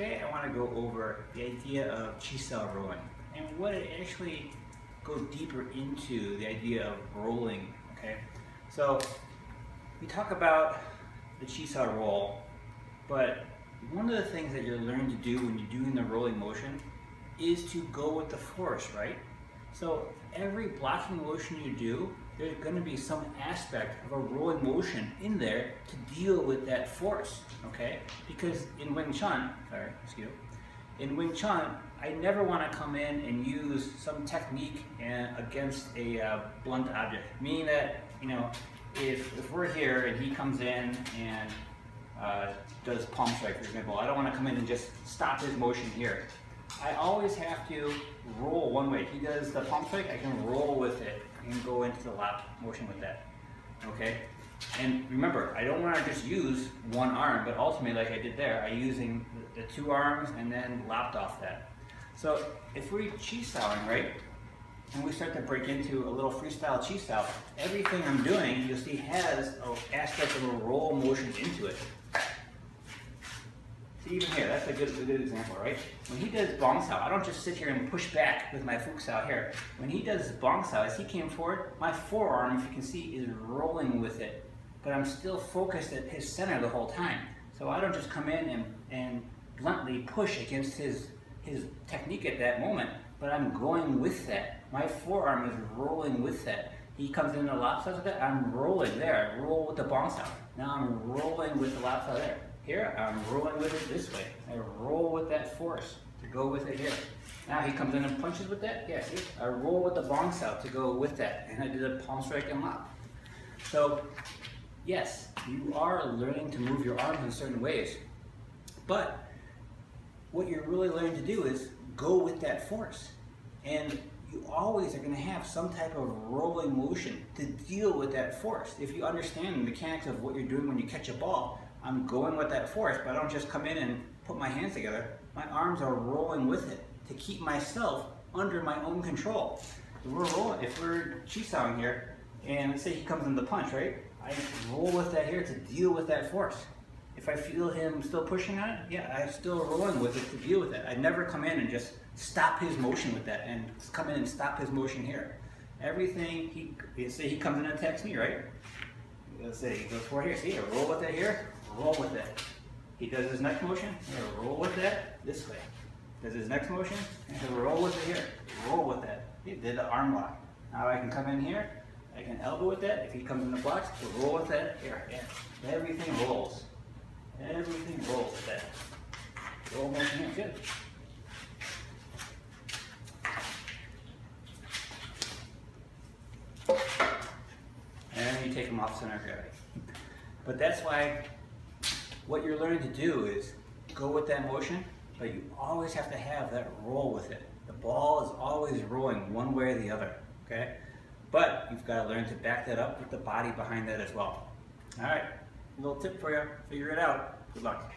today I want to go over the idea of chi sao rolling and what it actually go deeper into the idea of rolling. Okay, so we talk about the chi sao roll, but one of the things that you're learning to do when you're doing the rolling motion is to go with the force, right? So every blocking motion you do, there's going to be some aspect of a rolling motion in there to deal with that force, okay? Because in Wing Chun, in Wing Chun, I never want to come in and use some technique against a blunt object. Meaning that, you know, if we're here and he comes in and does palm strike, for example, I don't want to come in and just stop his motion here. I always have to roll one way. He does the palm strike, I can roll with it and go into the lap motion with that, okay? And remember, I don't want to just use one arm, but ultimately, like I did there, I'm using the two arms and then lapped off that. So if we're chi saoing, right, and we start to break into a little freestyle chi sao, everything I'm doing, you'll see, has an aspect of a roll motion into it. See, even here, that's a good example, right? When he does bong sao, I don't just sit here and push back with my fuk sao here. When he does bong sao, as he came forward, my forearm, if you can see, is rolling with it. But I'm still focused at his center the whole time. So I don't just come in and bluntly push against his technique at that moment, but I'm going with that. My forearm is rolling with that. He comes in the lap sao with that, I'm rolling there. I roll with the bong sao. Now I'm rolling with the lap sao there. Here, I'm rolling with it this way. I roll with that force to go with it here. Now he comes in and punches with that. Yeah, see? I roll with the bong sao to go with that. And I did a palm strike and lap. So, yes, you are learning to move your arms in certain ways. But what you're really learning to do is go with that force. And you always are going to have some type of rolling motion to deal with that force. If you understand the mechanics of what you're doing when you catch a ball, I'm going with that force, but I don't just come in and put my hands together. My arms are rolling with it to keep myself under my own control. If we're chi saoing here, and let's say he comes in the punch, right? I roll with that here to deal with that force. If I feel him still pushing on it, yeah, I'm still rolling with it to deal with it. I never come in and just stop his motion with that and come in and stop his motion here. Everything, say he comes in and attacks me, right? Let's say he goes forward here, see, I roll with that here, roll with that. He does his next motion, I roll with that this way. Does his next motion, and roll with it here, roll with that. He did the arm lock. Now I can come in here, I can elbow with that. If he comes in the blocks, roll with that here. Yeah. Everything rolls. Everything rolls with that. Roll motion here, good. And you take them off center of gravity. But that's why what you're learning to do is go with that motion, but you always have to have that roll with it. The ball is always rolling one way or the other, okay? But you've got to learn to back that up with the body behind that as well. All right, a little tip for you, figure it out. Good luck.